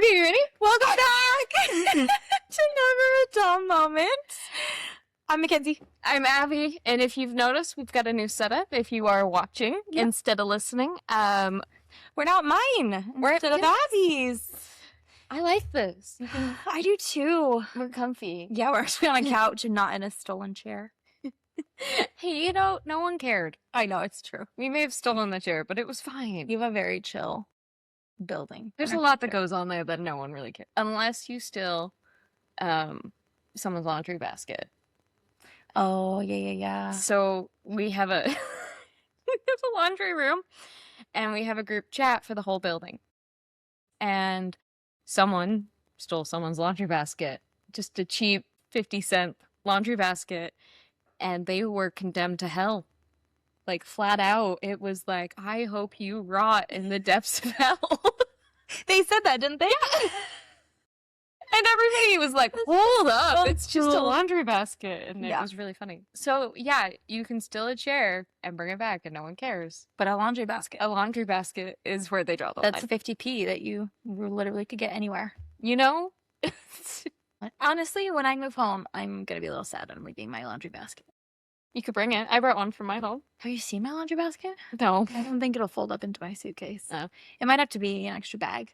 Okay, you ready? Welcome back to Never a Dull Moment. I'm Mackenzie. I'm Abby, and if you've noticed, we've got a new setup. If you are watching instead of listening, We're not mine. We're instead of Abby's. I like this. I do too. We're comfy. Yeah, we're actually on a couch and not in a stolen chair. Hey, no one cared. I know, it's true. We may have stolen the chair, but it was fine. You have a very chill building. There's a lot that goes on there that no one really cares. Unless you steal someone's laundry basket. Oh, yeah. So we have a laundry room, and we have a group chat for the whole building. And someone stole someone's laundry basket, just a cheap 50-cent laundry basket, and they were condemned to hell. Like, flat out. It was like, I hope you rot in the depths of hell. They said that, didn't they? Yeah. And everybody was like, hold up, it's just a laundry basket. And it was really funny. So, yeah, you can steal a chair and bring it back and no one cares. But a laundry basket. A laundry basket is where they draw the line. That's 50p that you literally could get anywhere. You know? Honestly, when I move home, I'm going to be a little sad I'm leaving my laundry basket. You could bring it. I brought one from my home. Have you seen my laundry basket? No. I don't think it'll fold up into my suitcase. No. It might have to be an extra bag.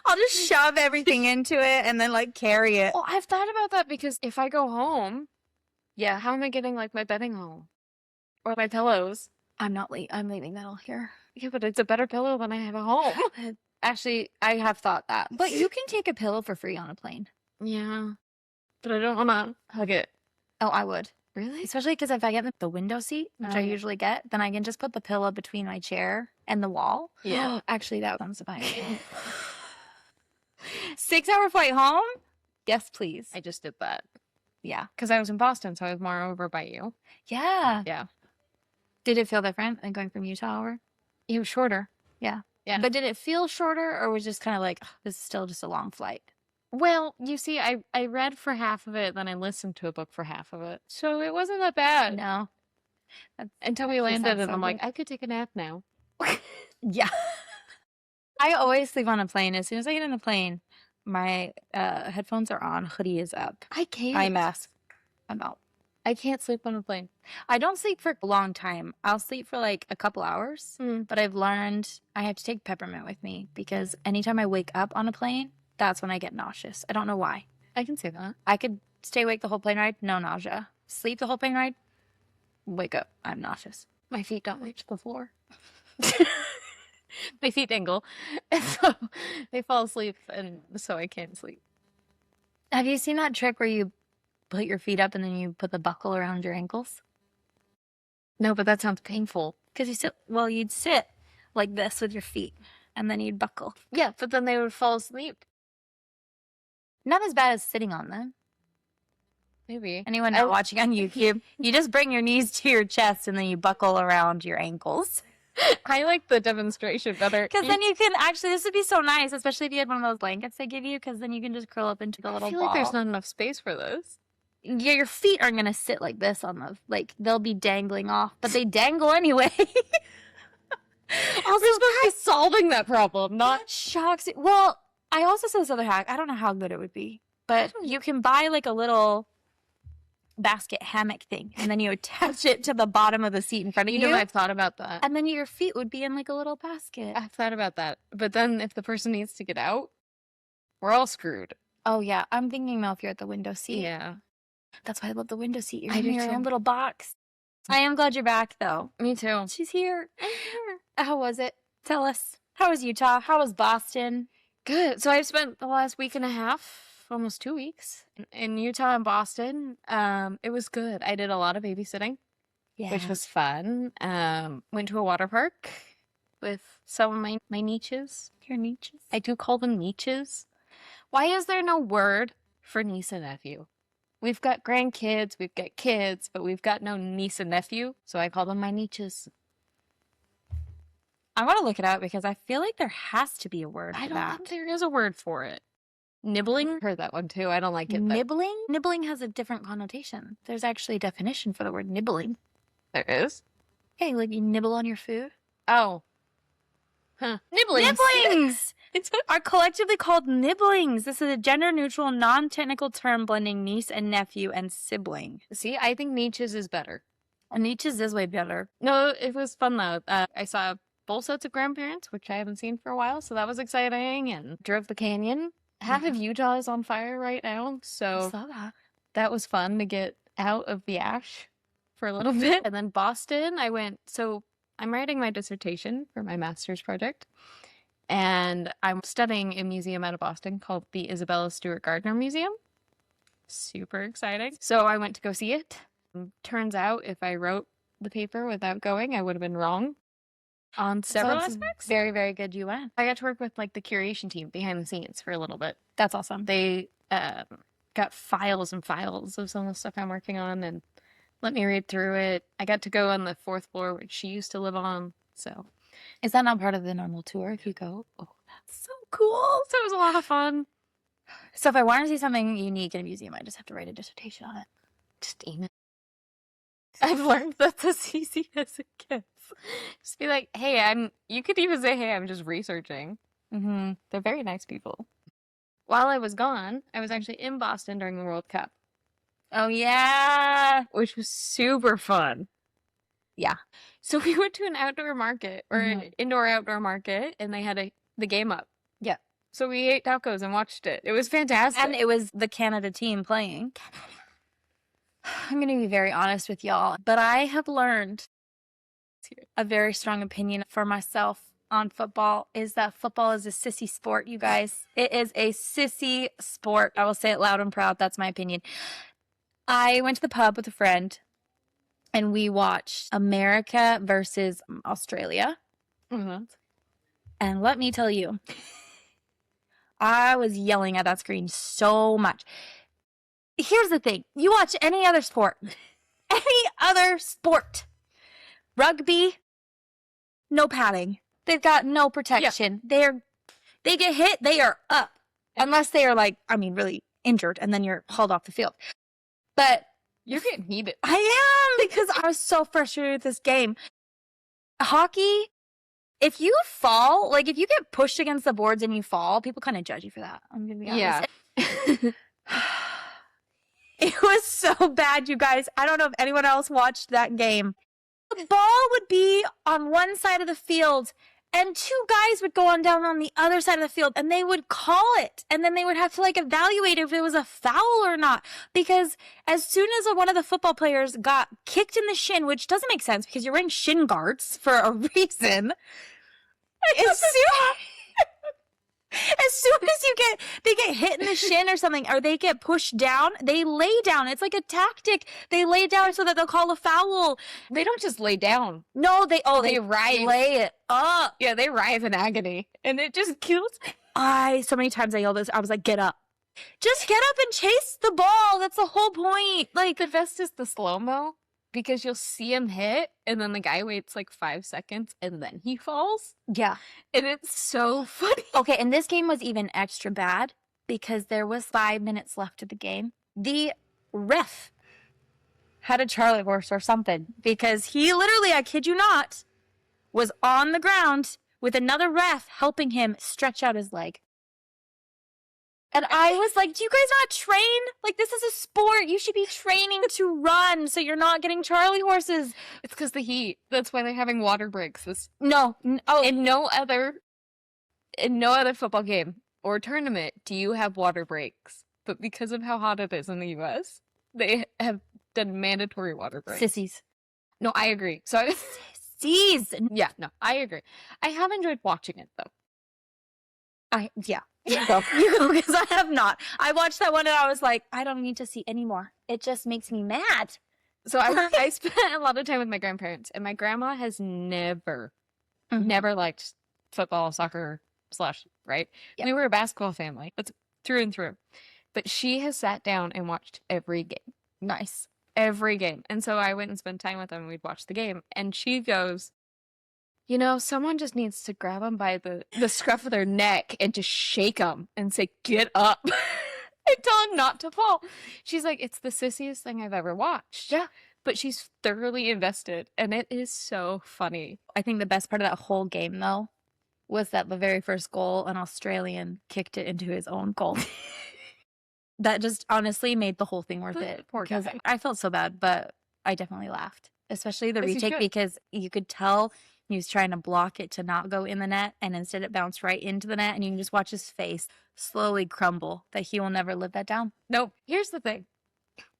I'll just shove everything into it and then like carry it. Well, I've thought about that because if I go home, how am I getting like my bedding home? Or my pillows? I'm leaving that all here. Yeah, but it's a better pillow than I have at home. Actually, I have thought that. But you can take a pillow for free on a plane. Yeah. But I don't want to hug it. Oh, I would. Really? Especially because if I get the window seat, which I usually get, then I can just put the pillow between my chair and the wall. Yeah. Actually, that sounds fine. 6-hour flight home? Yes, please. I just did that. Yeah. Because I was in Boston, so I was more over by you. Yeah. Yeah. Did it feel different than going from Utah over? It was shorter. Yeah. Yeah. But did it feel shorter or was it just kind of like, this is still just a long flight? Well, you see, I read for half of it, then I listened to a book for half of it. So it wasn't that bad. No. Until we landed, and so I'm like, good. I could take a nap now. Yeah. I always sleep on a plane. As soon as I get in a plane, my headphones are on, hoodie is up. I can't. Eye mask. I'm out. I can't sleep on a plane. I don't sleep for a long time. I'll sleep for like a couple hours, but I've learned I have to take peppermint with me because anytime I wake up on a plane, that's when I get nauseous. I don't know why. I can say that. I could stay awake the whole plane ride, no nausea. Sleep the whole plane ride, wake up, I'm nauseous. My feet don't reach the floor. My feet dangle. And so they fall asleep, and so I can't sleep. Have you seen that trick where you put your feet up and then you put the buckle around your ankles? No, but that sounds painful. Because you'd sit like this with your feet, and then you'd buckle. Yeah, but then they would fall asleep. Not as bad as sitting on them. Maybe. Anyone not watching on YouTube, you just bring your knees to your chest and then you buckle around your ankles. I like the demonstration better. Because then you can actually, this would be so nice, especially if you had one of those blankets they give you, because then you can just curl up into the little ball. I feel like there's not enough space for this. Yeah, your feet aren't going to sit like this on the, like, they'll be dangling off, but they dangle anyway. Also, by solving that problem, not shocks. Well, I also saw this other hack. I don't know how good it would be, but you can buy like a little basket hammock thing, and then you attach it to the bottom of the seat in front of you. You know, I've thought about that. And then your feet would be in like a little basket. I've thought about that. But then if the person needs to get out, we're all screwed. Oh, yeah. I'm thinking though, if you're at the window seat. Yeah. That's why I love the window seat. You're I in do your too. own little box. I am glad you're back though. Me too. She's here. How was it? Tell us. How was Utah? How was Boston? Good. So I've spent the last week and a half, almost 2 weeks, in Utah and Boston. It was good. I did a lot of babysitting, which was fun. Went to a water park with some of my niches. Your niches? I do call them niches. Why is there no word for niece and nephew? We've got grandkids, we've got kids, but we've got no niece and nephew, so I call them my niches. I want to look it up because I feel like there has to be a word for I don't that. think there is a word for it. Nibbling? Heard that one too. I don't like it. Nibbling? Nibbling has a different connotation. There's actually a definition for the word nibbling. There is? Hey, like you nibble on your food? Oh. Huh. Nibblings. Nibblings! are collectively called nibblings. This is a gender-neutral, non-technical term blending niece and nephew and sibling. See, I think niches is better. Niches is way better. No, it was fun though. I saw both sets of grandparents, which I haven't seen for a while, so that was exciting, and drove the canyon. Half of Utah is on fire right now, so I saw that. that was fun to get out of the ash for a little bit. And then Boston, I'm writing my dissertation for my master's project, and I'm studying a museum out of Boston called the Isabella Stewart Gardner Museum. Super exciting. So I went to go see it. Turns out if I wrote the paper without going, I would have been wrong on several aspects. Very, very good you went. I got to work with like the curation team behind the scenes for a little bit. That's awesome. They got files and files of some of the stuff I'm working on and let me read through it. I got to go on the 4th floor, which she used to live on. So is that not part of the normal tour if you go? Oh, that's so cool. So it was a lot of fun. So if I want to see something unique in a museum, I just have to write a dissertation on it. Just email. I've learned that that's easy as it gets. Just be like, hey, you could even say, hey, I'm just researching. Mm-hmm. They're very nice people. While I was gone, I was actually in Boston during the World Cup. Oh, yeah. Which was super fun. Yeah. So we went to an outdoor market, or an indoor-outdoor market, and they had the game up. Yeah. So we ate tacos and watched it. It was fantastic. And it was the Canada team playing. I'm going to be very honest with y'all, but I have learned a very strong opinion for myself on football is that football is a sissy sport, you guys. It is a sissy sport. I will say it loud and proud. That's my opinion. I went to the pub with a friend and we watched America versus Australia. Mm-hmm. And let me tell you, I was yelling at that screen so much. Here's the thing. You watch any other sport. Rugby, no padding. They've got no protection. Yeah. They get hit, they are up. Unless they are really injured and then you're hauled off the field. But you're getting heated. I am because I was so frustrated with this game. Hockey, if you fall, if you get pushed against the boards and you fall, people kind of judge you for that. I'm going to be honest. Yeah. It was so bad, you guys. I don't know if anyone else watched that game. The ball would be on one side of the field and 2 guys would go down on the other side of the field and they would call it. And then they would have to evaluate if it was a foul or not. Because as soon as one of the football players got kicked in the shin, which doesn't make sense because you're wearing shin guards for a reason. As soon as they get hit in the shin or something, or they get pushed down, they lay down. It's like a tactic. They lay down so that they'll call a foul. They don't just lay down. No, they writhe. Lay it up. Yeah, they writhe in agony, and it just kills. So many times I yelled this. I was like, "Get up, just get up and chase the ball." That's the whole point. The best is the slow-mo. Because you'll see him hit, and then the guy waits 5 seconds, and then he falls. Yeah. And it's so funny. Okay, and this game was even extra bad because there was 5 minutes left of the game. The ref had a Charlie horse or something because he literally, I kid you not, was on the ground with another ref helping him stretch out his leg. And I was like, do you guys not train? This is a sport. You should be training to run so you're not getting Charlie horses. It's because the heat. That's why they're having water breaks. In no other football game or tournament do you have water breaks. But because of how hot it is in the U.S., they have done mandatory water breaks. Sissies. No, I agree. So Sissies. Yeah, no, I agree. I have enjoyed watching it, though. Yeah. You go, because I have not. I watched that one and I was like, I don't need to see anymore. It just makes me mad. So I spent a lot of time with my grandparents, and my grandma has never liked football, soccer, right? Yep. We were a basketball family. That's through and through. But she has sat down and watched every game. Nice. Every game. And so I went and spent time with them and we'd watch the game. And she goes, someone just needs to grab them by the scruff of their neck and just shake them and say, get up and tell them not to fall. She's like, it's the sissiest thing I've ever watched. Yeah. But she's thoroughly invested and it is so funny. I think the best part of that whole game, though, was that the very first goal, an Australian kicked it into his own goal. That just honestly made the whole thing worth it. Poor Because guy. I felt so bad, but I definitely laughed. Especially the As you retake, should. because you could tell he was trying to block it to not go in the net, and instead it bounced right into the net, and you can just watch his face slowly crumble, that he will never live that down. Nope. Here's the thing.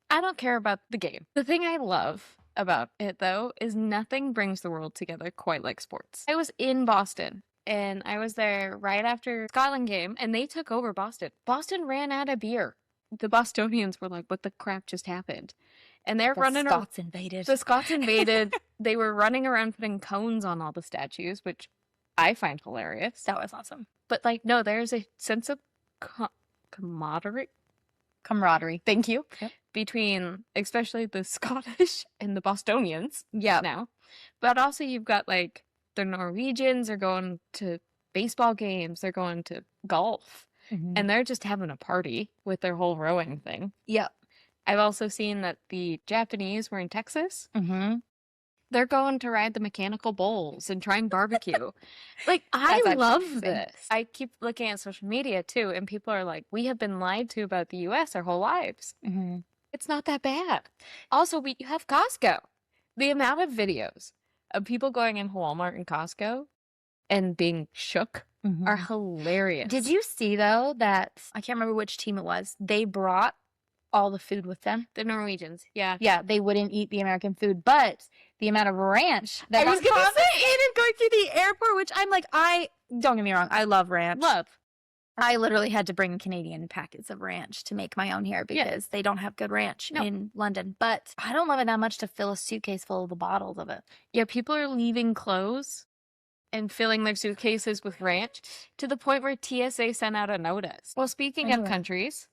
I don't care about the game. The thing I love about it, though, is nothing brings the world together quite like sports. I was in Boston, and I was there right after Scotland game, and they took over Boston. Boston ran out of beer. The Bostonians were like, what the crap just happened? And they're running around. Scots invaded. The Scots invaded. They were running around putting cones on all the statues, which I find hilarious. That was awesome. But, like, no, there's a sense of camaraderie. Thank you. Yep. Between especially the Scottish and the Bostonians Yeah. now. But also you've got like the Norwegians are going to baseball games, they're going to golf, and they're just having a party with their whole rowing thing. Yep. I've also seen that the Japanese were in Texas. Mm-hmm. They're going to ride the mechanical bulls and trying barbecue. Like, I That's love actually this. I keep looking at social media too, and people are like, we have been lied to about the US our whole lives. Mm-hmm. It's not that bad. Also, you have Costco. The amount of videos of people going into Walmart and Costco and being shook are hilarious. Did you see, though, that I can't remember which team it was? They brought all the food with them. The Norwegians, yeah. Yeah, they wouldn't eat the American food, but the amount of ranch that I was got gonna say confiscated going through the airport, which I'm like, don't get me wrong, I love ranch. Love. I literally had to bring Canadian packets of ranch to make my own here because they don't have good ranch in London. But I don't love it that much to fill a suitcase full of the bottles of it. Yeah, people are leaving clothes and filling their suitcases with ranch to the point where TSA sent out a notice. Well, speaking of countries,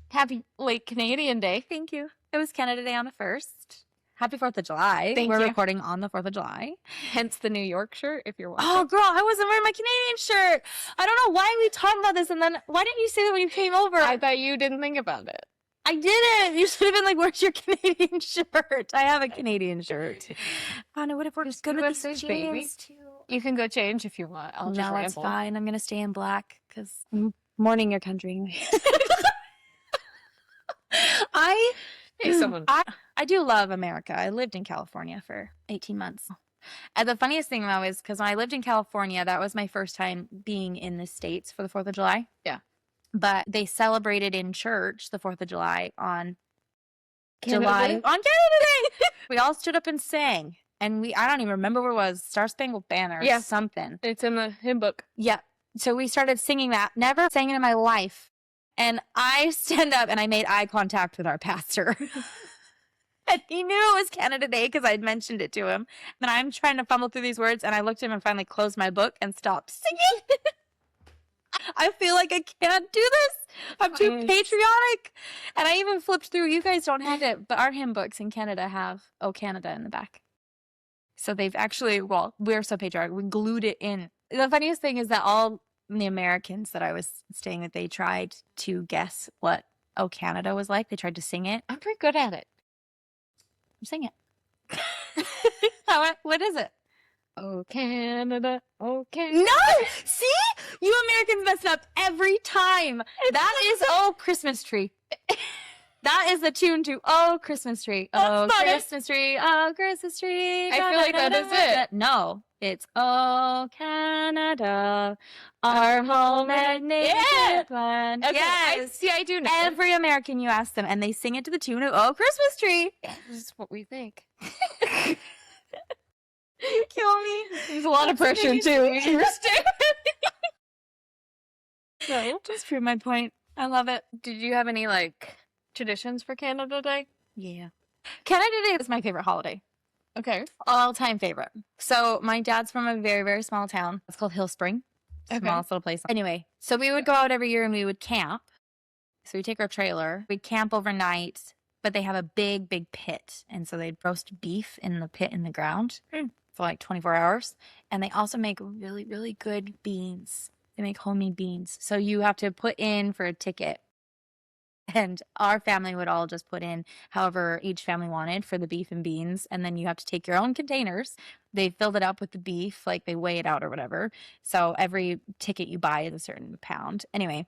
happy late Canadian Day. Thank you. It was Canada Day on the 1st. Happy 4th of July. We're recording on the 4th of July. Hence the New York shirt, if you're watching. Oh, girl, I wasn't wearing my Canadian shirt. I don't know why we talked about this, and then why didn't you say that when you came over? I thought you didn't think about it. I didn't. You should have been like, where's your Canadian shirt? I have a Canadian shirt. Oh, no, would have worked good with these jeans, too. You can go change if you want. I'll just No, it's ramble. fine. I'm going to stay in black because I'm mourning your country anyway. I do love America. I lived in California for 18 months. And the funniest thing, though, is because when I lived in California, that was my first time being in the States for the 4th of July. Yeah. But they celebrated in church the 4th of July on Canada Day? Canada Day. We all stood up and sang. And I don't even remember what it was, Star Spangled Banner or something. It's in the hymn book. Yeah. So we started singing that. Never sang it in my life. And I stand up and I made eye contact with our pastor. And he knew it was Canada Day because I'd mentioned it to him. And I'm trying to fumble through these words, and I looked at him and finally closed my book and stopped singing. I feel like I can't do this. I'm too patriotic. And I even flipped through. You guys don't have it, but our hymn books in Canada have "Oh Canada" in the back. So they've actually, we're so patriotic. We glued it in. The funniest thing is that all the Americans that I was staying with, they tried to guess what "Oh Canada" was like. They tried to sing it. I'm pretty good at it. Sing it. What is it? Oh, Canada. Oh, Canada. No! See? You Americans mess up every time. That is "Oh Christmas Tree." That is the tune to "Oh Christmas Tree." Oh Christmas tree. Oh Christmas tree. I feel like that is it. No. It's "Oh Canada, our home and native land." Okay, Yes. I do know. Every American you ask them, and they sing it to the tune of "Oh Christmas Tree." This is what we think. You kill me. There's a lot of pressure, too. You understand? So, just prove my point. I love it. Did you have any, like, traditions for Canada Day? Yeah. Canada Day is my favorite holiday. Okay. All-time favorite. So my dad's from a very, very small town. It's called Hill Spring. Smallest little place. Anyway, so we would go out every year and we would camp. So we'd take our trailer. We'd camp overnight, but they have a big, big pit. And so they'd roast beef in the pit in the ground for like 24 hours. And they also make really, really good beans. They make homemade beans. So you have to put in for a ticket And our family would all just put in however each family wanted for the beef and beans. And then you have to take your own containers. They filled it up with the beef, like they weigh it out or whatever. So every ticket you buy is a certain pound. Anyway,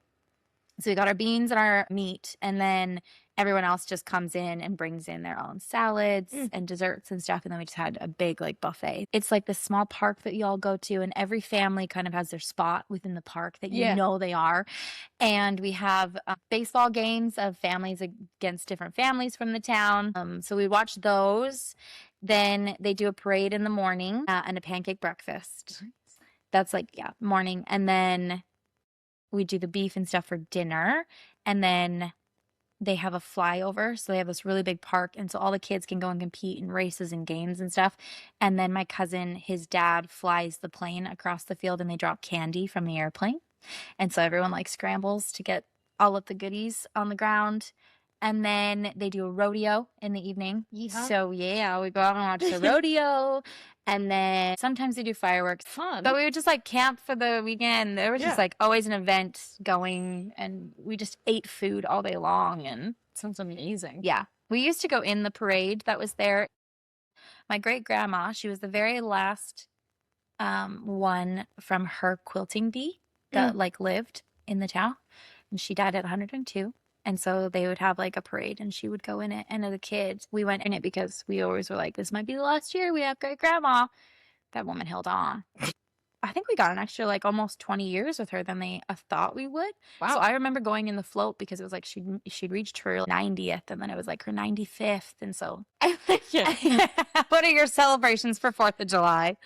so we got our beans and our meat, and then everyone else just comes in and brings in their own salads and desserts and stuff. And then we just had a big like buffet. It's like this small park that you all go to, and every family kind of has their spot within the park that you know they are. And we have baseball games of families against different families from the town. So we watch those. Then they do a parade in the morning and a pancake breakfast. That's like, morning. And then we do the beef and stuff for dinner, and then they have a flyover. So they have this really big park, and so all the kids can go and compete in races and games and stuff. And then my cousin, his dad flies the plane across the field, and they drop candy from the airplane. And so everyone like scrambles to get all of the goodies on the ground. And then they do a rodeo in the evening. Yeehaw. So yeah, we go out and watch the rodeo. And then sometimes they do fireworks. Fun. But we would just like camp for the weekend. There was just like always an event going, and we just ate food all day long. And Sounds amazing. yeah, we used to go in the parade that was there. My great grandma, she was the very last one from her quilting bee that like lived in the town, and she died at 102. And so they would have like a parade, and she would go in it. And as a kid, we went in it because we always were like, this might be the last year we have great grandma. That woman held on. I think we got an extra like almost 20 years with her than they thought we would. Wow. So I remember going in the float because it was like she'd reached her 90th, and then it was like her 95th. And so what are your celebrations for 4th of July?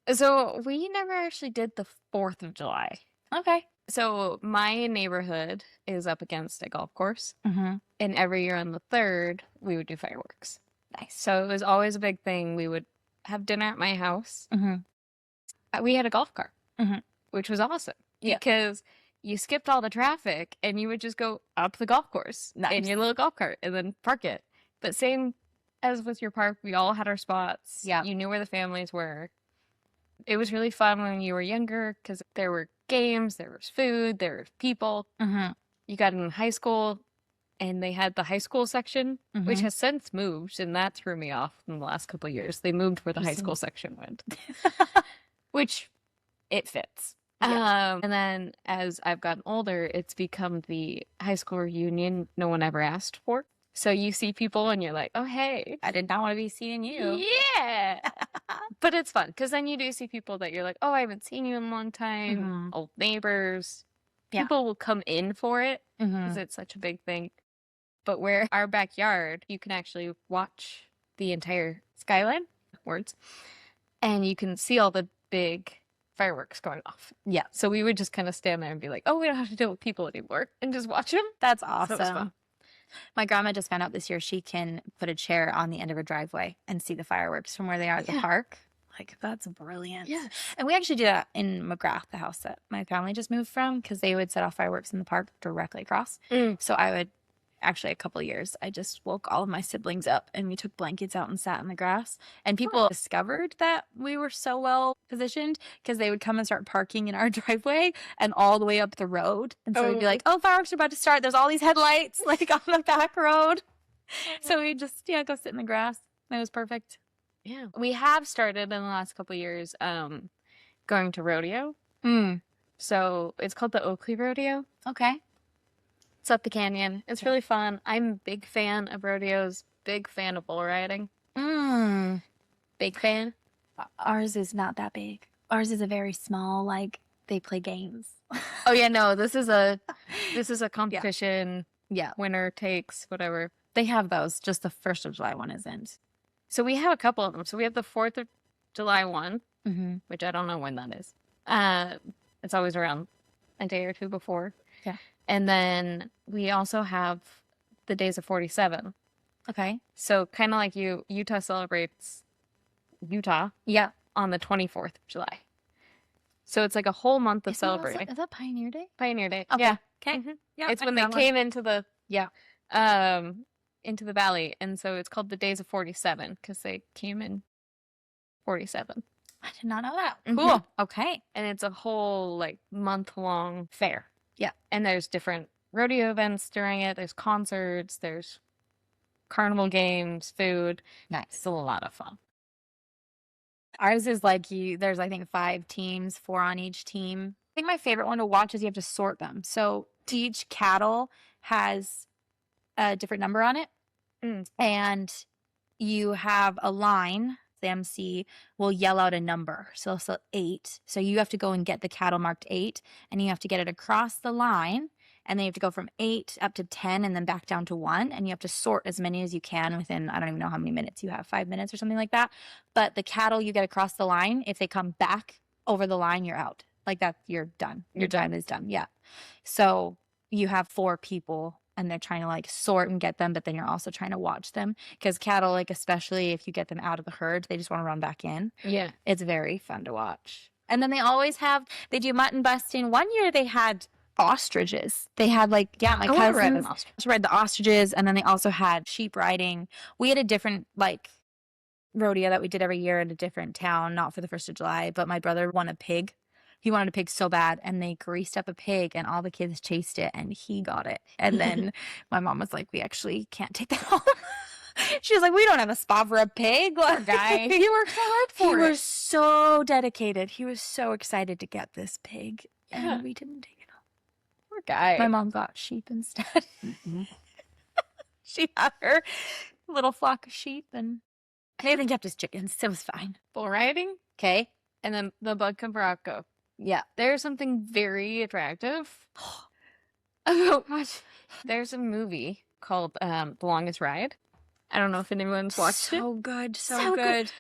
So we never actually did the 4th of July. Okay. So my neighborhood is up against a golf course. Mm-hmm. And every year on the 3rd, we would do fireworks. Nice. So it was always a big thing. We would have dinner at my house. Mm-hmm. We had a golf cart, Mhm. which was awesome. Yeah. Because you skipped all the traffic and you would just go up the golf course in your little golf cart and then park it. But same as with your park, we all had our spots. Yeah. You knew where the families were. It was really fun when you were younger because there were games, there was food, there were people. Mm-hmm. You got in high school and they had the high school section, which has since moved, and that threw me off in the last couple of years. They moved where the high school section went, which it fits. Yeah. And then as I've gotten older, it's become the high school reunion no one ever asked for. So you see people and you're like, oh, hey. I did not want to be seeing you. Yeah. But it's fun because then you do see people that you're like, oh, I haven't seen you in a long time. Old neighbors. Yeah. People will come in for it because it's such a big thing. But where our backyard, you can actually watch the entire skyline, and you can see all the big fireworks going off. Yeah. So we would just kind of stand there and be like, oh, we don't have to deal with people anymore, and just watch them. That's So awesome. it was fun. My grandma just found out this year she can put a chair on the end of her driveway and see the fireworks from where they are at the park. Like, that's brilliant. Yeah. And we actually do that in McGrath, the house that my family just moved from, because they would set off fireworks in the park directly across. So I would, actually a couple of years, I just woke all of my siblings up and we took blankets out and sat in the grass. And people discovered that we were so well positioned because they would come and start parking in our driveway and all the way up the road. And so we'd be like, oh, fireworks are about to start. There's all these headlights like on the back road. So we just, go sit in the grass. It was perfect. Yeah. We have started in the last couple of years going to rodeo. So it's called the Oakley Rodeo. Okay. It's up the canyon. It's really fun. I'm a big fan of rodeos, big fan of bull riding. Big fan. Ours is not that big. Ours is a very small, like, they play games. Oh yeah, no, this is a competition. Yeah. Winner takes whatever. They have those, just the 1st of July one isn't. So we have a couple of them. So we have the 4th of July one, which I don't know when that is. It's always around a day or two before. Yeah. And then we also have the days of 47. Okay. So kind of like Utah celebrates Utah on the 24th of July. So it's like a whole month of celebrating. Is that Pioneer Day? Pioneer Day. Okay. Yeah. Okay. Yeah. It's when they came into the valley, and so it's called the Days of 47 because they came in 47. I did not know that. Cool. Okay. And it's a whole like month-long fair. Yeah. And there's different rodeo events during it. There's concerts. There's carnival games, food. Nice. It's a lot of fun. Ours is like there's, I think, 5 teams, 4 on each team. I think my favorite one to watch is you have to sort them. So each cattle has a different number on it. And you have a line. The MC will yell out a number. So 8. So you have to go and get the cattle marked 8, and you have to get it across the line. And then you have to go from 8 up to 10 and then back down to 1. And you have to sort as many as you can within, I don't even know how many minutes you have, 5 minutes or something like that. But the cattle you get across the line, if they come back over the line, you're out. Like that, you're done. Your time is done. Yeah. So you have 4 people and they're trying to like sort and get them, but then you're also trying to watch them. Because cattle, like especially if you get them out of the herd, they just want to run back in. Yeah. It's very fun to watch. And then they do mutton busting. One year they had ostriches. They had my cousins ride the ostriches, and then they also had sheep riding. We had a different rodeo that we did every year in a different town, not for the 1st of July, but my brother won a pig. He wanted a pig so bad, and they greased up a pig, and all the kids chased it, and he got it. And then my mom was like, we actually can't take that home. She was like, we don't have a spot for a pig. Guy. He worked so hard for it. He was so dedicated. He was so excited to get this pig, and we didn't take it. Poor guy. My mom got sheep instead. She had her little flock of sheep, and Nathan kept his chickens. It was fine. Bull riding. Okay. And then the bug cabraco. Yeah. There's something very attractive about there's a movie called The Longest Ride. I don't know if anyone's watched it. So good. So good.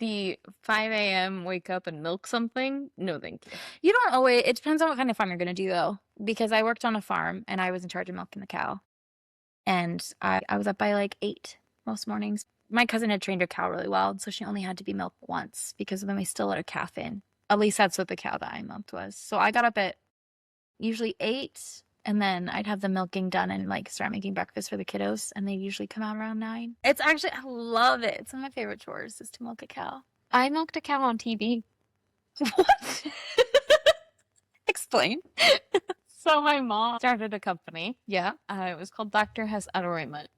The 5 a.m. wake up and milk something? No, thank you. You don't always, it depends on what kind of farm you're going to do, though. Because I worked on a farm, and I was in charge of milking the cow. And I was up by 8 most mornings. My cousin had trained her cow really well, so she only had to be milked once, because then we still let her calf in. At least that's what the cow that I milked was. So I got up at usually 8, and then I'd have the milking done and start making breakfast for the kiddos, and they usually come out around 9. It's actually, I love it. It's one of my favorite chores is to milk a cow. I milked a cow on TV. What? Explain. So my mom started a company. Yeah. It was called Doctor Has Udderiment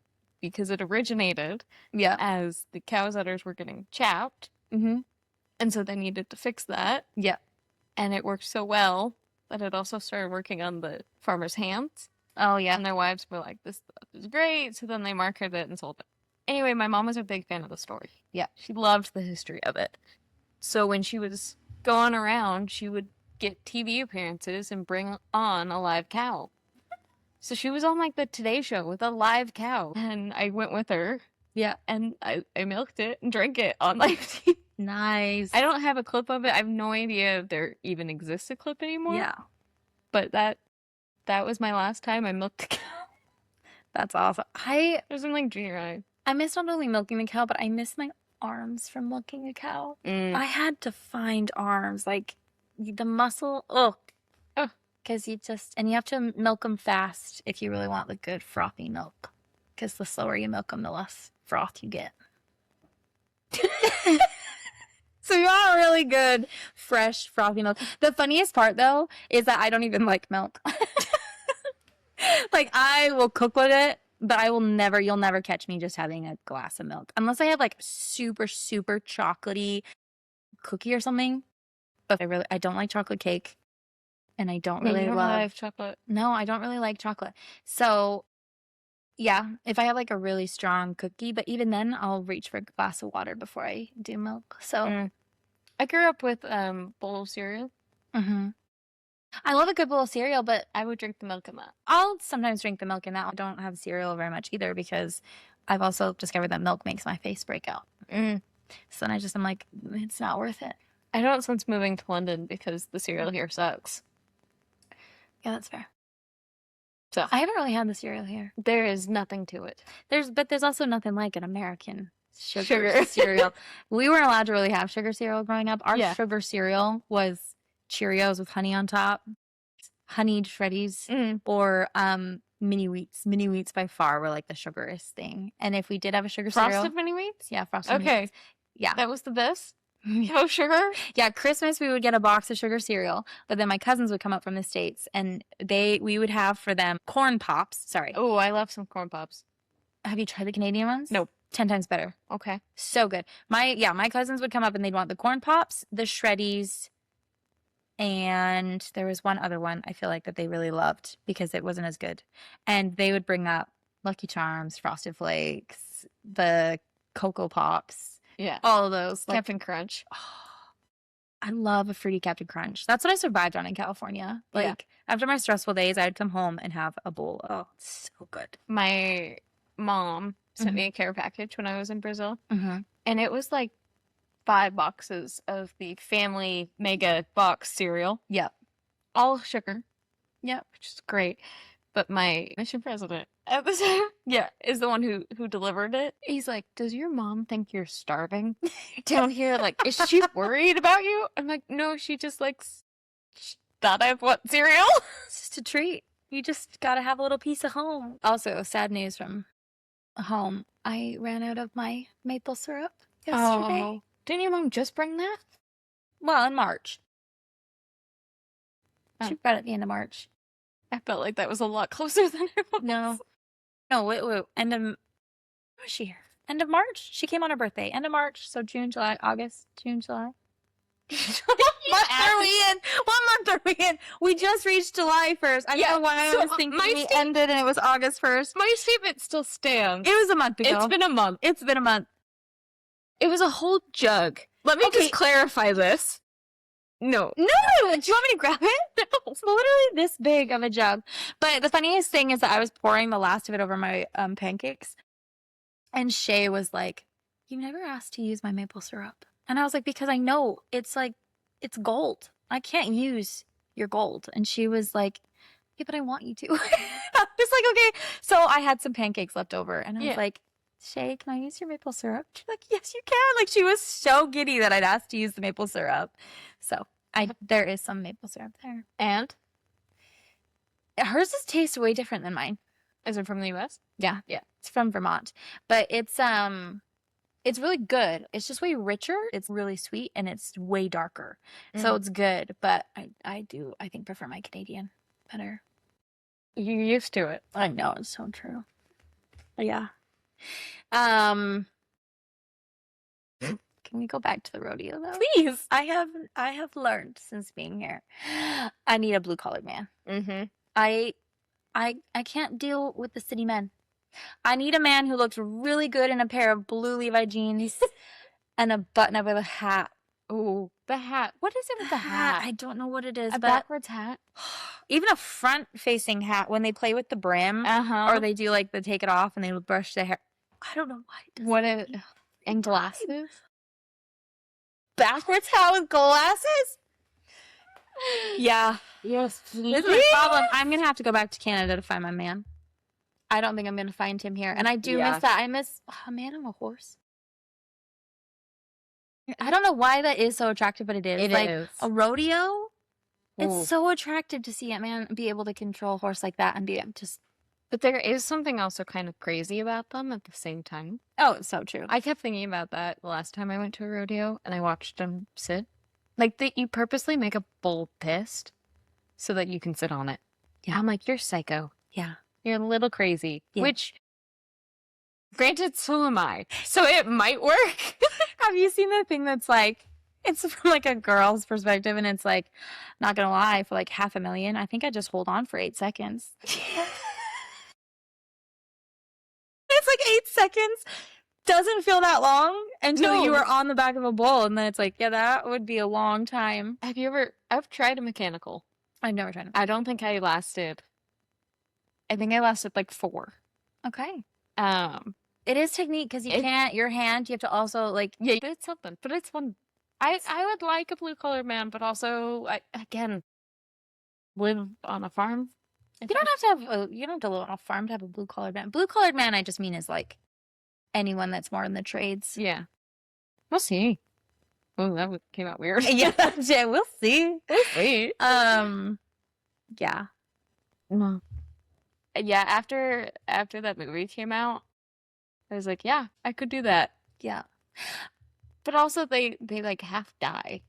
because it originated as the cow's udders were getting chapped. Mm-hmm. And so they needed to fix that. Yeah. And it worked so well that it also started working on the farmers' hands. Oh, yeah. And their wives were like, this is great. So then they marketed it and sold it. Anyway, my mom was a big fan of the story. Yeah. She loved the history of it. So when she was going around, she would get TV appearances and bring on a live cow. So she was on the Today Show with a live cow. And I went with her. Yeah. And I milked it and drank it on live TV. Nice. I don't have a clip of it. I have no idea if there even exists a clip anymore. Yeah. But that was my last time I milked a cow. That's awesome. It was in junior high. I miss not only milking the cow, but I miss my arms from milking a cow. I had to find arms. The muscle, because you have to milk them fast if you really want the good frothy milk. Because the slower you milk them, the less froth you get. So you want really good, fresh, frothy milk. The funniest part, though, is that I don't even like milk. I will cook with it, but you'll never catch me just having a glass of milk. Unless I have, super, super chocolatey cookie or something. But I don't like chocolate cake. And I don't really love chocolate. No, I don't really like chocolate. So, yeah, if I have a really strong cookie, but even then I'll reach for a glass of water before I do milk. So, I grew up with bowl of cereal. Mm-hmm. I love a good bowl of cereal, but I would drink the milk in that. I'll sometimes drink the milk in that. I don't have cereal very much either because I've also discovered that milk makes my face break out. So then I'm like, it's not worth it. I don't since moving to London because the cereal here sucks. Yeah, that's fair. So I haven't really had the cereal here. There is nothing to it. There's also nothing like an American sugar cereal. We weren't allowed to really have sugar cereal growing up. Our sugar cereal was Cheerios with honey on top, honeyed Shreddies, or mini wheats. Mini wheats by far were the sugariest thing. And if we did have a sugar cereal, Frosted mini wheats? Yeah, frosted mini wheats. Yeah. That was the best? Yo, sugar. Yeah, Christmas we would get a box of sugar cereal, but then my cousins would come up from the States and we would have for them corn pops. Sorry. Oh, I love some corn pops. Have you tried the Canadian ones? Nope. 10 times better. Okay. So good. My cousins would come up and they'd want the corn pops, the shreddies, and there was one other one I feel like that they really loved because it wasn't as good. And they would bring up Lucky Charms, Frosted Flakes, the Cocoa Pops. Yeah. All of those. Like, Captain Crunch. I love a fruity Captain Crunch. That's what I survived on in California. Like, after my stressful days, I'd come home and have a bowl. Oh, it's so good. My mom sent me a care package when I was in Brazil. Mm-hmm. And it was like 5 boxes of the family mega box cereal. Yep. All sugar. Yep. Which is great. But my mission president at the time is the one who delivered it. He's like, does your mom think you're starving down here? Like, is she worried about you? I'm like, no, she just likes thought I want cereal. It's just a treat. You just gotta have a little piece of home. Also, sad news from home. I ran out of my maple syrup yesterday. Oh. Didn't your mom just bring that? Well, in March. Oh. She brought it at the end of March. I felt like that was a lot closer than it was. No, wait. End of, was she here? End of March? She came on her birthday. End of March. So June, July, August, June, July. What month are we in? What month are we in? We just reached July 1st. I don't know why I was thinking we ended and it was August 1st. My statement still stands. It was a month ago. It's been a month. It's been a month. It was a whole jug. Let me just clarify this. No. No! Do you want me to grab it? No. It's literally this big of a jug. But the funniest thing is that I was pouring the last of it over my pancakes. And Shay was like, you never asked to use my maple syrup. And I was like, because I know it's like, it's gold. I can't use your gold. And she was like, yeah, but I want you to. I was like, okay. So I had some pancakes left over. And I was like, Shay, can I use your maple syrup? She's like, yes, you can. Like, she was so giddy that I'd asked to use the maple syrup. So there is some maple syrup there. And? Hers tastes way different than mine. Is it from the U.S.? Yeah. Yeah. It's from Vermont. But it's really good. It's just way richer. It's really sweet and it's way darker. So it's good. But I think prefer my Canadian better. You're used to it. I know, it's so true. Yeah. Can we go back to the rodeo though? Please. I have learned since being here. I need a blue collared man. Mm-hmm. I can't deal with the city men. I need a man who looks really good in a pair of blue Levi jeans and a button up with a hat. Ooh, the hat. What is it with the hat? I don't know what it is. A backwards hat? Even a front-facing hat when they play with the brim, or they do like the take it off and they brush the hair. I don't know why. What is and glasses? Backwards hat with glasses? Yeah. Yes. This is a problem. I'm gonna have to go back to Canada to find my man. I don't think I'm gonna find him here, and I do miss that. I miss a man on a horse. I don't know why that is so attractive, but it is. It like is. a rodeo. It's Ooh. so attractive to see a man be able to control a horse like that and be just. But there is something also kind of crazy about them at the same time. Oh, it's so true. I kept thinking about that the last time I went to a rodeo and I watched them sit. Like, you purposely make a bull pissed so that you can sit on it. Yeah. I'm like, you're psycho. Yeah. You're a little crazy. Yeah. Which, granted, so am I. So it might work. Have you seen the thing that's like, it's from like a girl's perspective and it's like, not gonna lie, for like $500,000, I think I just hold on for 8 seconds. It's like 8 seconds. Doesn't feel that long until you are on the back of a bull. And then it's like, yeah, that would be a long time. I've tried a mechanical. I've never tried it. I don't think I lasted. I think I lasted like 4. Okay. It is technique because you can't, your hand, you have to also like. Yeah, but it's something. But it's fun. I would like a blue-collared man, but also, again, live on a farm. You don't have to live on a farm to have a blue-collared man. Blue-collared man, I just mean is like anyone that's more in the trades. Yeah. We'll see. Oh, that came out weird. Yeah, we'll see. We'll see. Yeah. No. Yeah, after that movie came out, I was like, yeah, I could do that. Yeah. But also they like half die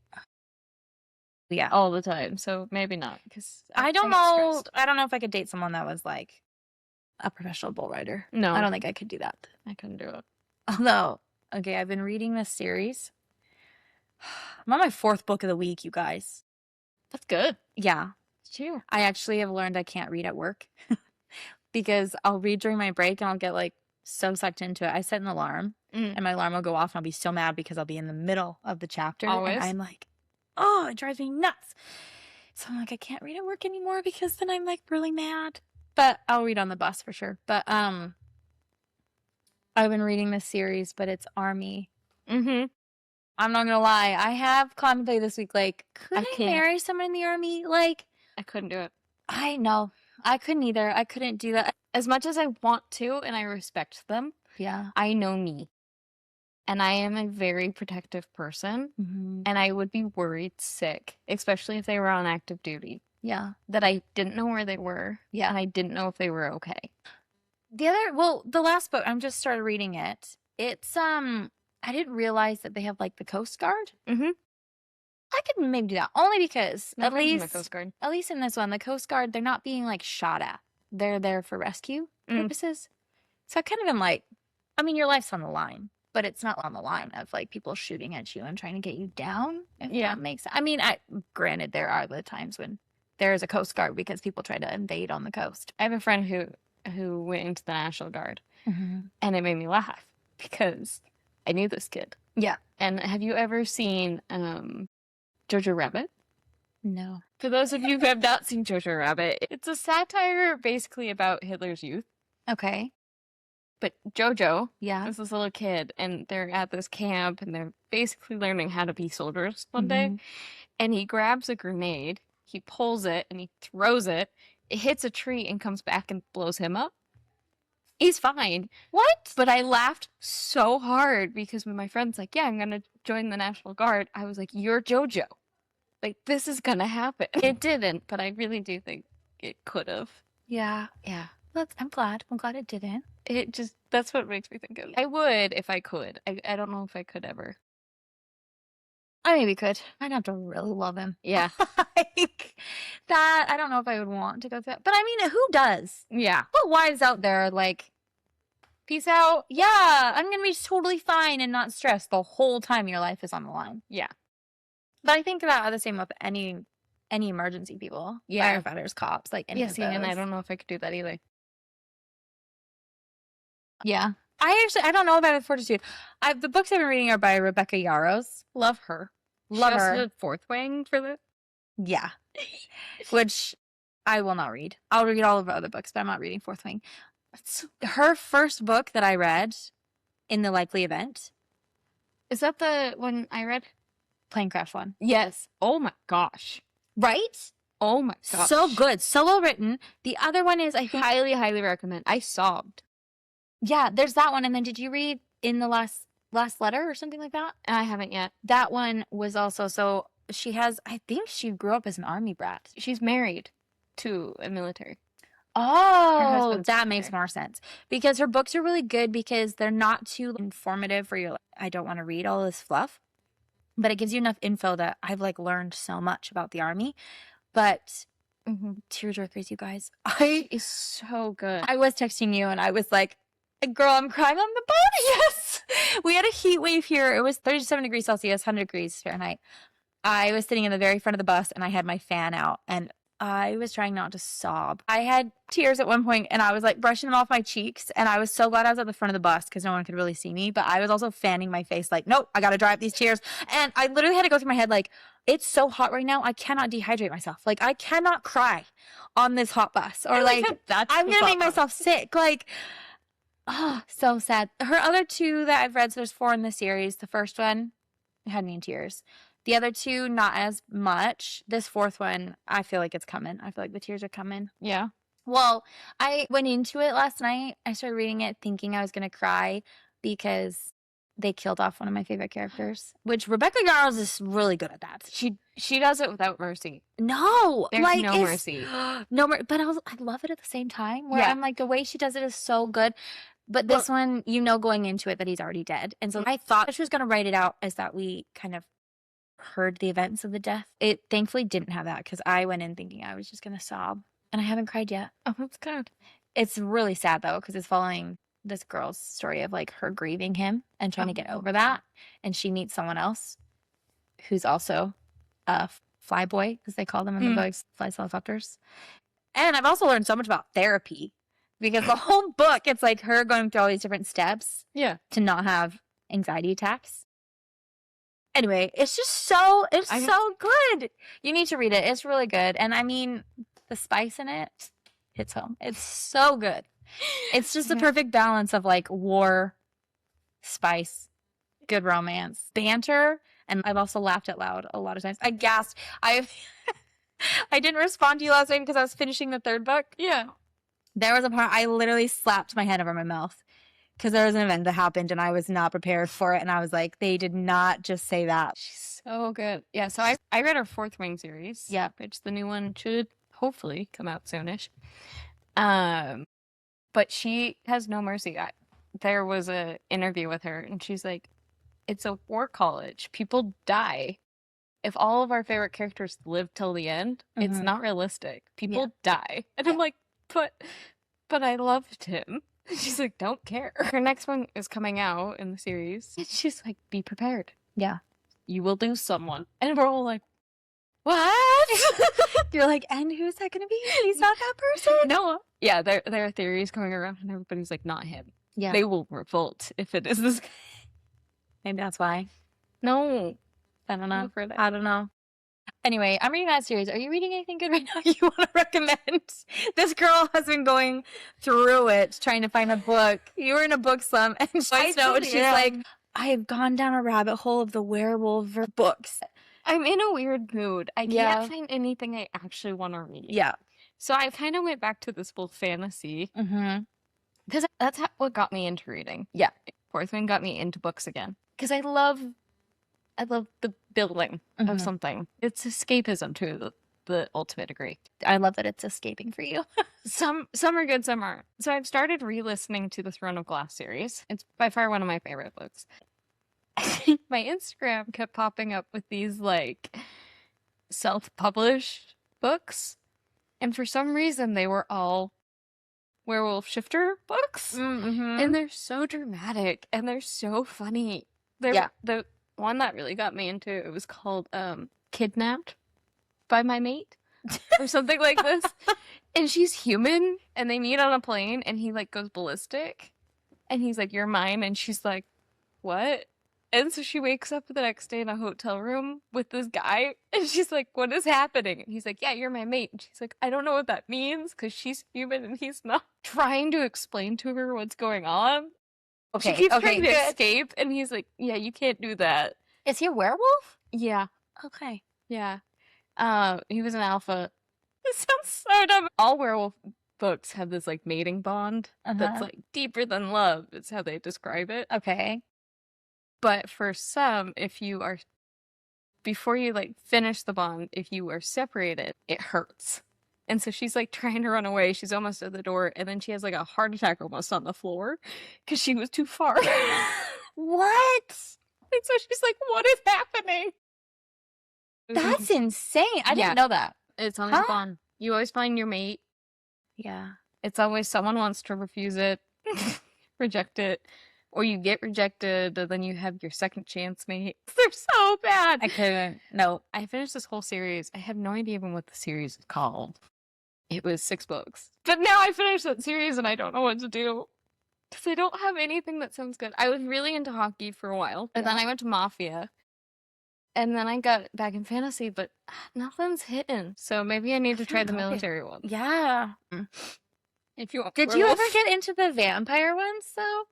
Yeah. all the time, so maybe not. Because I don't get know. stressed. I don't know if I could date someone that was like a professional bull rider. No. I don't think I could do that. I couldn't do it. Although, okay, I've been reading this series. I'm on my 4th book of the week, you guys. That's good. Yeah. Chill. I actually have learned I can't read at work because I'll read during my break and I'll get like so sucked into it. I set an alarm and my alarm will go off and I'll be so mad because I'll be in the middle of the chapter. Always? And I'm like, oh, it drives me nuts. So I'm like, I can't read at work anymore because then I'm like really mad. But I'll read on the bus for sure. But I've been reading this series, but it's Army. Mm-hmm. I'm not gonna lie. I have contemplated this week, like, could I can't. marry someone in the Army? Like, I couldn't do it. I know. I couldn't either. I couldn't do that. As much as I want to and I respect them, Yeah. I know me. And I am a very protective person. Mm-hmm. And I would be worried sick, especially if they were on active duty, Yeah. that I didn't know where they were. Yeah. And I didn't know if they were okay. The last book, I'm just started reading it. It's, I didn't realize that they have like the Coast Guard. Mm-hmm. I could maybe do that only because My at friend's in the least, Coast Guard. at least in this one, the Coast Guard, they're not being like shot at. They're there for rescue purposes. So I kind of am like, I mean, your life's on the line, but it's not on the line of like people shooting at you and trying to get you down. If that makes sense. I mean, granted, there are the times when there is a Coast Guard because people try to invade on the coast. I have a friend who went into the National Guard, Mm-hmm. and it made me laugh because I knew this kid. Yeah. And have you ever seen Jojo Rabbit? No. For those of you who have not seen Jojo Rabbit, it's a satire basically about Hitler's youth. Okay. But Jojo Yeah. is this little kid, and they're at this camp, and they're basically learning how to be soldiers one day. And he grabs a grenade, he pulls it, and he throws it. It hits a tree and comes back and blows him up. He's fine. What? But I laughed so hard because when my friend's like, yeah, I'm going to join the National Guard, I was like, you're JoJo. Like, this is going to happen. It didn't, but I really do think it could have. Yeah. Yeah. I'm glad. I'm glad it didn't. It just, that's what makes me think of it. I would if I could. I don't know if I could ever. I maybe could. I'd have to really love him. Yeah. Like, that, I don't know if I would want to go through that. But I mean, who does? Yeah. What wives out there are like, peace out. Yeah, I'm going to be totally fine and not stressed the whole time your life is on the line. Yeah. But I think that the same with any emergency people. Yeah. Firefighters, cops, like any Yeah, of see, and I those. don't know if I could do that either. Yeah. I don't know about Fortitude. The books I've been reading are by Rebecca Yarros. Love her. Love she her. also did Fourth Wing for this. Yeah. Which I will not read. I'll read all of her other books, but I'm not reading Fourth Wing. Her first book that I read in the likely event. Is that the one I read? Plane crash one. Yes. Oh my gosh. Right? Oh my gosh. So good. So well written. The other one is, I think, Highly, highly recommend. I sobbed. yeah, there's that one. And then did you read In the Last Letter or something like that? I haven't yet. That one was also, so she has, I think she grew up as an army brat. She's married to a military. Oh, husband's that military. makes more sense. Because her books are really good because they're not too informative where you're like, I don't want to read all this fluff. But it gives you enough info that I've like learned so much about the army. But tearjerkers, you guys. It's so good. I was texting you and I was like, girl, I'm crying on the bus. Yes. We had a heat wave here. It was 37 degrees Celsius, 100 degrees Fahrenheit. I was sitting in the very front of the bus and I had my fan out and I was trying not to sob. I had tears at one point and I was like brushing them off my cheeks and I was so glad I was at the front of the bus because no one could really see me. But I was also fanning my face like, nope, I got to dry up these tears. And I literally had to go through my head like, it's so hot right now. I cannot dehydrate myself. Like I cannot cry on this hot bus or like I'm going to make myself sick. Like, oh, so sad. Her other two that I've read, so there's 4 in the series. The first one had me in tears. The other 2, not as much. This 4th one, I feel like it's coming. I feel like the tears are coming. Yeah. Well, I went into it last night. I started reading it thinking I was going to cry because they killed off one of my favorite characters, which Rebecca Yarros is really good at that. She does it without mercy. No, There's like, no mercy. No, but I love it at the same time where Yeah. I'm like, the way she does it is so good. But this one, you know, going into it that he's already dead. And so I thought she was going to write it out as that we kind of heard the events of the death. It thankfully didn't have that because I went in thinking I was just going to sob. And I haven't cried yet. Oh, that's good. It's really sad, though, because it's following this girl's story of, like, her grieving him and trying to get over that. And she meets someone else who's also a flyboy, as they call them in the books, flies helicopters. And I've also learned so much about therapy because the whole book, it's like her going through all these different steps to not have anxiety attacks. Anyway, it's just so good. You need to read it. It's really good. And I mean, the spice in it hits home. It's so good. It's just the perfect balance of like war, spice, good romance, banter. And I've also laughed out loud a lot of times. I gasped. I didn't respond to you last night because I was finishing the third book. Yeah. There was a part I literally slapped my hand over my mouth because there was an event that happened and I was not prepared for it. And I was like, they did not just say that. She's so good. Yeah, so I read her Fourth Wing series. Yeah. Which the new one should hopefully come out soonish. But she has no mercy. There was a interview with her and she's like, it's a war college. People die. If all of our favorite characters live till the end, it's not realistic. People die. And I'm like, but I loved him. She's like, don't care. Her next one is coming out in the series. And she's like, be prepared. Yeah. You will lose someone. And we're all like, what? You're like, and who's that going to be? He's not that person? No. Yeah, there are theories going around and everybody's like, not him. Yeah. They will revolt if it is this guy. Maybe that's why. No. I don't know. For that. I don't know. Anyway, I'm reading that series. Are you reading anything good right now you want to recommend? This girl has been going through it, trying to find a book. You were in a book slump, and she's like, I have gone down a rabbit hole of the werewolf books. I'm in a weird mood. I can't find anything I actually want to read. Yeah. So I kind of went back to this whole fantasy. Mm-hmm. Because that's what got me into reading. Yeah. Fourth Wing got me into books again. Because I love the building of something. It's escapism to the ultimate degree. I love that it's escaping for you. Some are good, some aren't. So I've started re-listening to the Throne of Glass series. It's by far one of my favorite books. My Instagram kept popping up with these like self-published books. And for some reason they were all werewolf shifter books. Mm-hmm. And they're so dramatic and they're so funny. The one that really got me into it was called Kidnapped by My Mate or something like this. And she's human and they meet on a plane and he like goes ballistic and he's like, you're mine. And she's like, what? And so she wakes up the next day in a hotel room with this guy and she's like, what is happening? And he's like, yeah, you're my mate. And she's like, I don't know what that means because she's human and he's not. Trying to explain to her what's going on. Okay, she keeps trying to escape and he's like, yeah, you can't do that. Is he a werewolf? Yeah. Okay. Yeah. He was an alpha. It sounds so dumb. All werewolf books have this like mating bond that's like deeper than love. It's how they describe it. Okay. But for some, before you like finish the bond, if you are separated, it hurts. And so she's like trying to run away. She's almost at the door. And then she has like a heart attack almost on the floor because she was too far. What? And so she's like, what is happening? That's insane. I didn't know that. It's always fun. You always find your mate. Yeah. It's always someone wants to refuse it, reject it, or you get rejected, and then you have your second chance mate. They're so bad. I couldn't. No. I finished this whole series. I have no idea even what the series is called. It was 6 books. But now I finished that series and I don't know what to do. Because I don't have anything that sounds good. I was really into hockey for a while. And then I went to Mafia. And then I got back in fantasy, but nothing's hitting. So maybe I need to try the military one. Yeah. If you want. Did you ever get into the vampire ones though?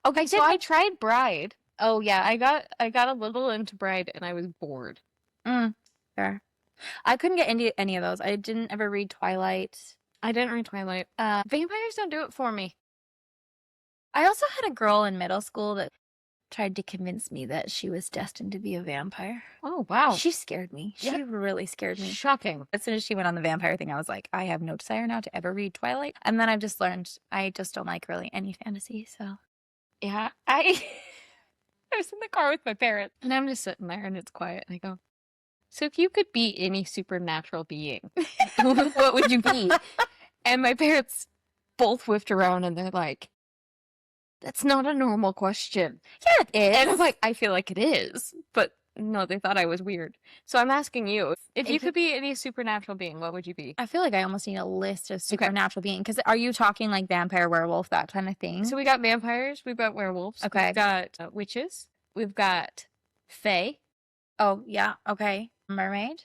Okay, so I tried Bride. Oh yeah. I got a little into Bride and I was bored. Fair. I couldn't get into any of those. I didn't ever read Twilight. I didn't read Twilight. Vampires don't do it for me. I also had a girl in middle school that tried to convince me that she was destined to be a vampire. Oh, wow. She scared me. She Yeah. really scared me. Shocking. As soon as she went on the vampire thing, I was like, I have no desire now to ever read Twilight. And then I've just learned I just don't like really any fantasy. So Yeah, I was in the car with my parents, and I'm just sitting there, and it's quiet, and I go, so if you could be any supernatural being, what would you be? And my parents both whiffed around, and they're like, that's not a normal question. yeah, it is. And I'm like, I feel like it is, but no, they thought I was weird. So I'm asking you, if you could be any supernatural being, what would you be? I feel like I almost need a list of supernatural beings. Because are you talking like vampire, werewolf, that kind of thing? So we got vampires, we've got werewolves, Okay. we've got witches, we've got fae. Oh, yeah. Okay. Mermaid?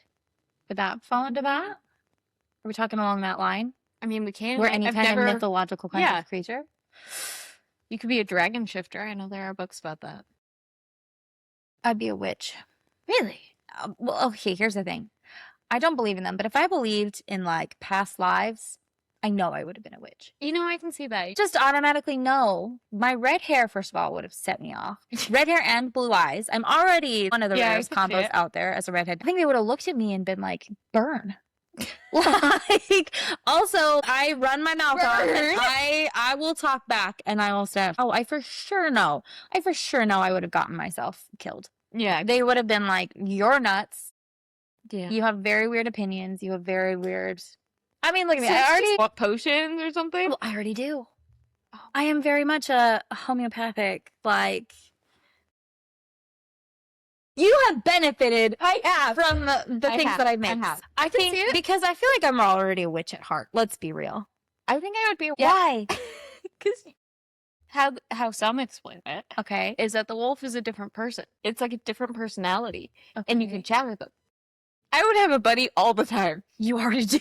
Would that fall into that? Are we talking along that line? I mean, we can. We're any I've kind never- of mythological kind Yeah. of creature? You could be a dragon shifter. I know there are books about that. I'd be a witch. Really? Well, okay, here's the thing. I don't believe in them, but if I believed in like past lives, I know I would have been a witch. You know, I can see that. Just automatically know. My red hair, first of all, would have set me off. Red hair and blue eyes. I'm already one of the Yeah, I rarest can see combos it. out there as a redhead. I think they would have looked at me and been like, burn. Like, also, I run my mouth off and Burn. I will talk back and I will say, oh, I for sure know I would have gotten myself killed. Yeah. They would have been like, you're nuts. Yeah. You have very weird opinions. You have very weird. I mean, look at me. So I it's already. just what, potions or something? Well, I already do. Oh. I am very much a homeopathic, like. You have benefited from the things that I make. I can see it. because I feel like I'm already a witch at heart. Let's be real. I think I would be. Why? Because how some explain it Okay. is that the wolf is a different person. It's like a different personality, and you can chat with them. I would have a buddy all the time. You already do.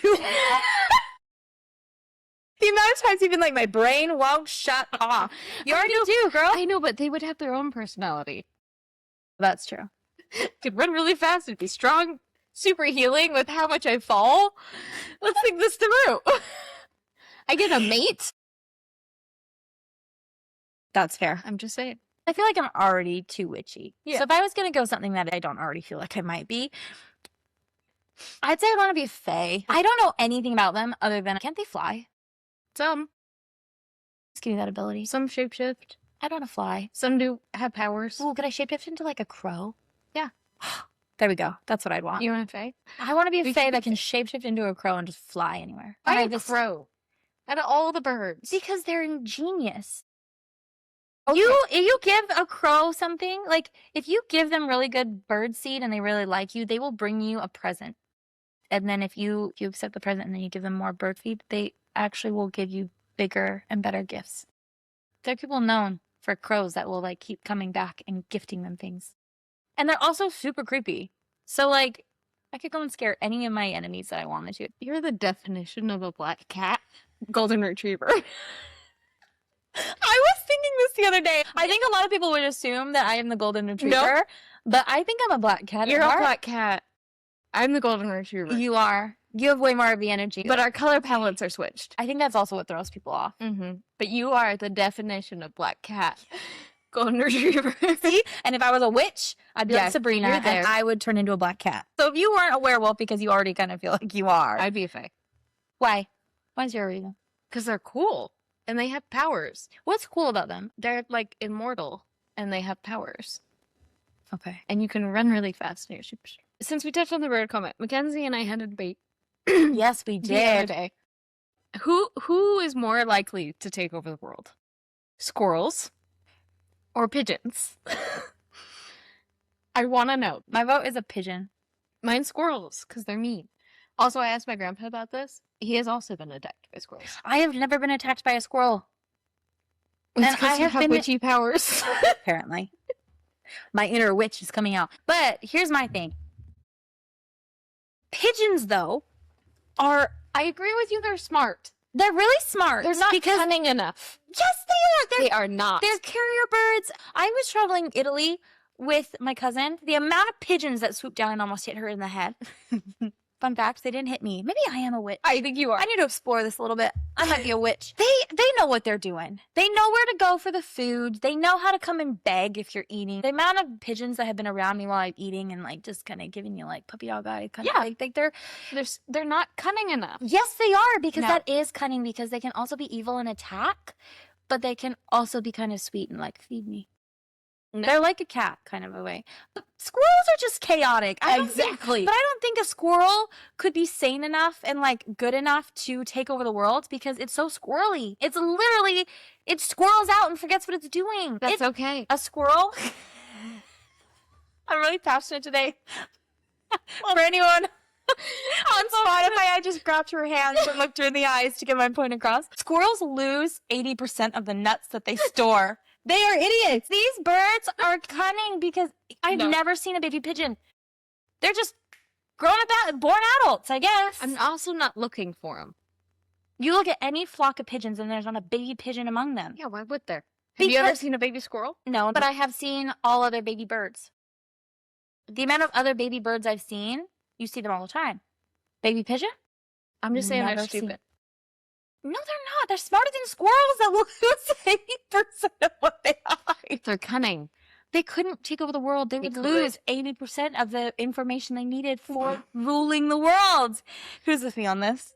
The amount of times you've been like, my brain won't shut off. You already do, girl. I know, but they would have their own personality. That's true. Could run really fast and be strong, super healing with how much I fall. Let's think this through. I get a mate. That's fair. I'm just saying. I feel like I'm already too witchy. Yeah. So if I was going to go something that I don't already feel like I might be, I'd say I want to be a fae. I don't know anything about them other than, can't they fly? Some Just give me that ability. some shapeshift. I don't want to fly. Some do have powers. Ooh, could I shapeshift into like a crow? Yeah. There we go. That's what I'd want. You want a fae? I want to be a We fae could that be can shapeshift into a crow and just fly anywhere. Why And a crow? Out of all the birds. Because they're ingenious. Okay. You give a crow something, like if you give them really good bird seed and they really like you, they will bring you a present. And then if you accept the present and then you give them more bird feed, they actually will give you bigger and better gifts. There are people known for crows that will like keep coming back and gifting them things. And they're also super creepy. So like I could go and scare any of my enemies that I wanted to. You're the definition of a black cat. Golden retriever. I was thinking this the other day. I think a lot of people would assume that I am the golden retriever, but I think I'm a black cat. You're at a heart. black cat. I'm the golden retriever. You are. You have way more of the energy. But our color palettes are switched. I think that's also what throws people off. Mm-hmm. But you are the definition of black cat. Golden retriever. See? And if I was a witch, I'd be Yeah, like Sabrina, you're and there. I would turn into a black cat. So if you weren't a werewolf because you already kind of feel like you are, I'd be a fae. why? Why's your reason? Because they're cool. And they have powers. What's cool about them? They're like immortal. And they have powers. Okay. And you can run really fast near super. Since we touched on the bird comment, Mackenzie and I had a debate Yes, we the other did. day. Who is more likely to take over the world? Squirrels or pigeons? I want to know. My vote is a pigeon. Mine's squirrels because they're mean. Also, I asked my grandpa about this. He has also been attacked by squirrels. I have never been attacked by a squirrel, It's And 'cause I you have have been- witchy powers. apparently. My inner witch is coming out. But here's my thing. Pigeons, though, I agree with you. They're smart. they're really smart. They're not because cunning enough. yes, they are. They are not. They're carrier birds. I was traveling Italy with my cousin. The amount of pigeons that swooped down and almost hit her in the head. Fun fact, they didn't hit me. Maybe I am a witch. I think you are. I need to explore this a little bit. I might be a witch. They know what they're doing. They know where to go for the food. They know how to come and beg if you're eating. The amount of pigeons that have been around me while I'm eating and like just kind of giving you like puppy dog eye kind of like they're not cunning enough. Yes, they are, because that is cunning, because they can also be evil and attack, but they can also be kind of sweet and like feed me. No. They're like a cat kind of a way. But squirrels are just chaotic. Exactly. But I don't think a squirrel could be sane enough and like good enough to take over the world, because it's so squirrely. It's literally, it squirrels out and forgets what it's doing. That's okay. A squirrel. I'm really passionate today. For anyone on Spotify, I just grabbed her hands and looked her in the eyes to get my point across. Squirrels lose 80% of the nuts that they store. They are idiots. These birds are cunning, because I've never seen a baby pigeon. They're just born adults, I guess. I'm also not looking for them. You look at any flock of pigeons and there's not a baby pigeon among them. Yeah, why would there? Have you ever seen a baby squirrel? No, but I have seen all other baby birds. The amount of other baby birds I've seen, you see them all the time. Baby pigeon? I'm just saying they're stupid. No, they're not. They're smarter than squirrels that will lose 80% of what they hide. They're cunning. They couldn't take over the world. They would lose 80% of the information they needed for ruling the world. Who's with me on this?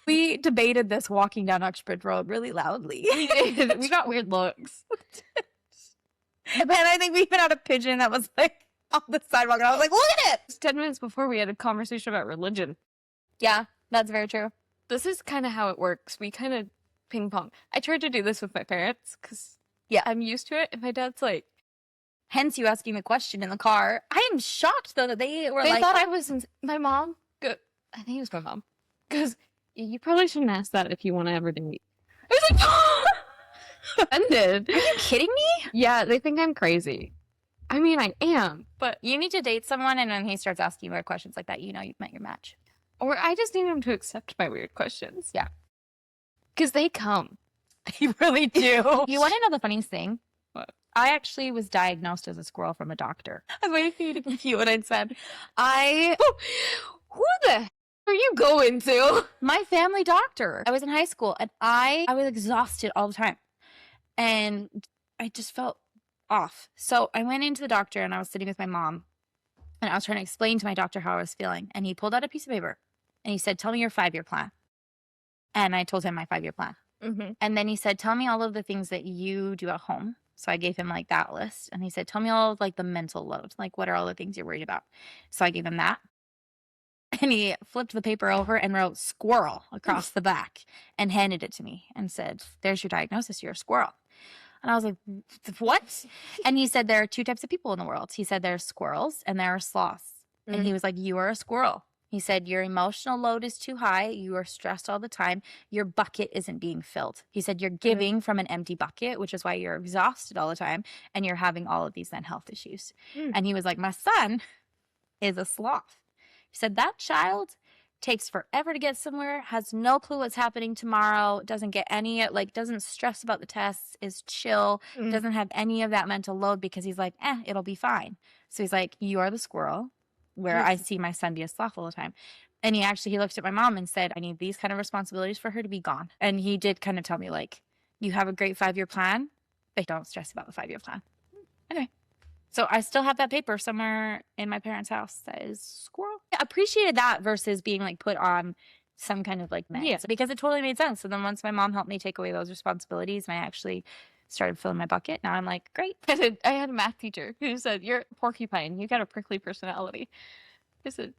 We debated this walking down Uxbridge Road really loudly. We did. We got weird looks. And then I think we even had a pigeon that was like on the sidewalk, and I was like, look at it! 10 minutes before we had a conversation about religion. Yeah, that's very true. This is kind of how it works. We kind of ping pong. I tried to do this with my parents because I'm used to it. And my dad's like, hence you asking the question in the car. I am shocked though that they thought I was my mom. I think it was my mom. Because you probably shouldn't ask that if you want to ever date. I was like, offended. Are you kidding me? Yeah, they think I'm crazy. I mean, I am, but you need to date someone, and when he starts asking you weird questions like that, you know you've met your match. Or I just need them to accept my weird questions. Yeah. Because they come. They really do. You want to know the funniest thing? What? I actually was diagnosed as a squirrel from a doctor. I was waiting for you to compute what I'd said. Who the heck are you going to? My family doctor. I was in high school, and I was exhausted all the time. And I just felt off. So I went into the doctor, and I was sitting with my mom. And I was trying to explain to my doctor how I was feeling. And he pulled out a piece of paper. And he said, tell me your 5-year plan. And I told him my 5-year plan. Mm-hmm. And then he said, tell me all of the things that you do at home. So I gave him like that list. And he said, tell me all of like the mental load. Like, what are all the things you're worried about? So I gave him that. And he flipped the paper over and wrote squirrel across the back and handed it to me and said, there's your diagnosis. You're a squirrel. And I was like, what? And he said, there are 2 types of people in the world. He said, there's squirrels and there are sloths. Mm-hmm. And he was like, you are a squirrel. He said, your emotional load is too high. You are stressed all the time. Your bucket isn't being filled. He said, you're giving from an empty bucket, which is why you're exhausted all the time. And you're having all of these then health issues. And he was like, my son is a sloth. He said, that child takes forever to get somewhere, has no clue what's happening tomorrow, doesn't get any, like, doesn't stress about the tests, is chill, doesn't have any of that mental load, because he's like, it'll be fine. So he's like, you are the squirrel, where I see my son be a sloth all the time. And he looked at my mom and said, I need these kind of responsibilities for her to be gone. And he did kind of tell me, like, you have a great 5-year plan, but don't stress about the 5-year plan. Anyway. So I still have that paper somewhere in my parents' house that is squirrel. I appreciated that versus being like put on some kind of like meds, because it totally made sense. So then once my mom helped me take away those responsibilities and I actually started filling my bucket, now I'm like, great. I had a math teacher who said, you're a porcupine. You got a prickly personality. I said,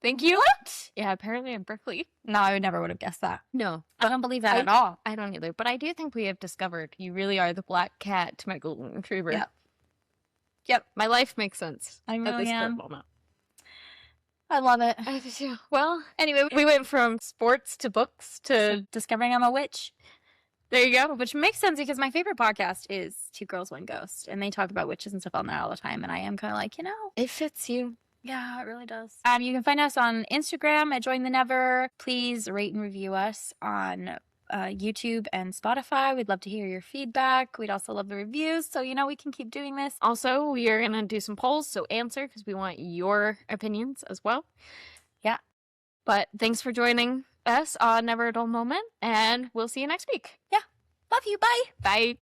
thank you. What? Yeah, apparently I'm prickly. No, I would have guessed that. No. I don't believe that at all. I don't either. But I do think we have discovered you really are the black cat to my golden retriever. Yeah. Yep, my life makes sense. I really am. Moment. I love it. I do too. Well, anyway, we went from sports to books to discovering I'm a witch. There you go. Which makes sense because my favorite podcast is Two Girls, One Ghost. And they talk about witches and stuff on there all the time. And I am kind of like, it fits you. Yeah, it really does. You can find us on Instagram at Join the Never. Please rate and review us on YouTube and Spotify. We'd love to hear your feedback. We'd also love the reviews, so we can keep doing this. Also, we are going to do some polls, so answer, because we want your opinions as well. Yeah. But thanks for joining us on Never a Dull Moment, and we'll see you next week. Yeah. Love you. Bye. Bye.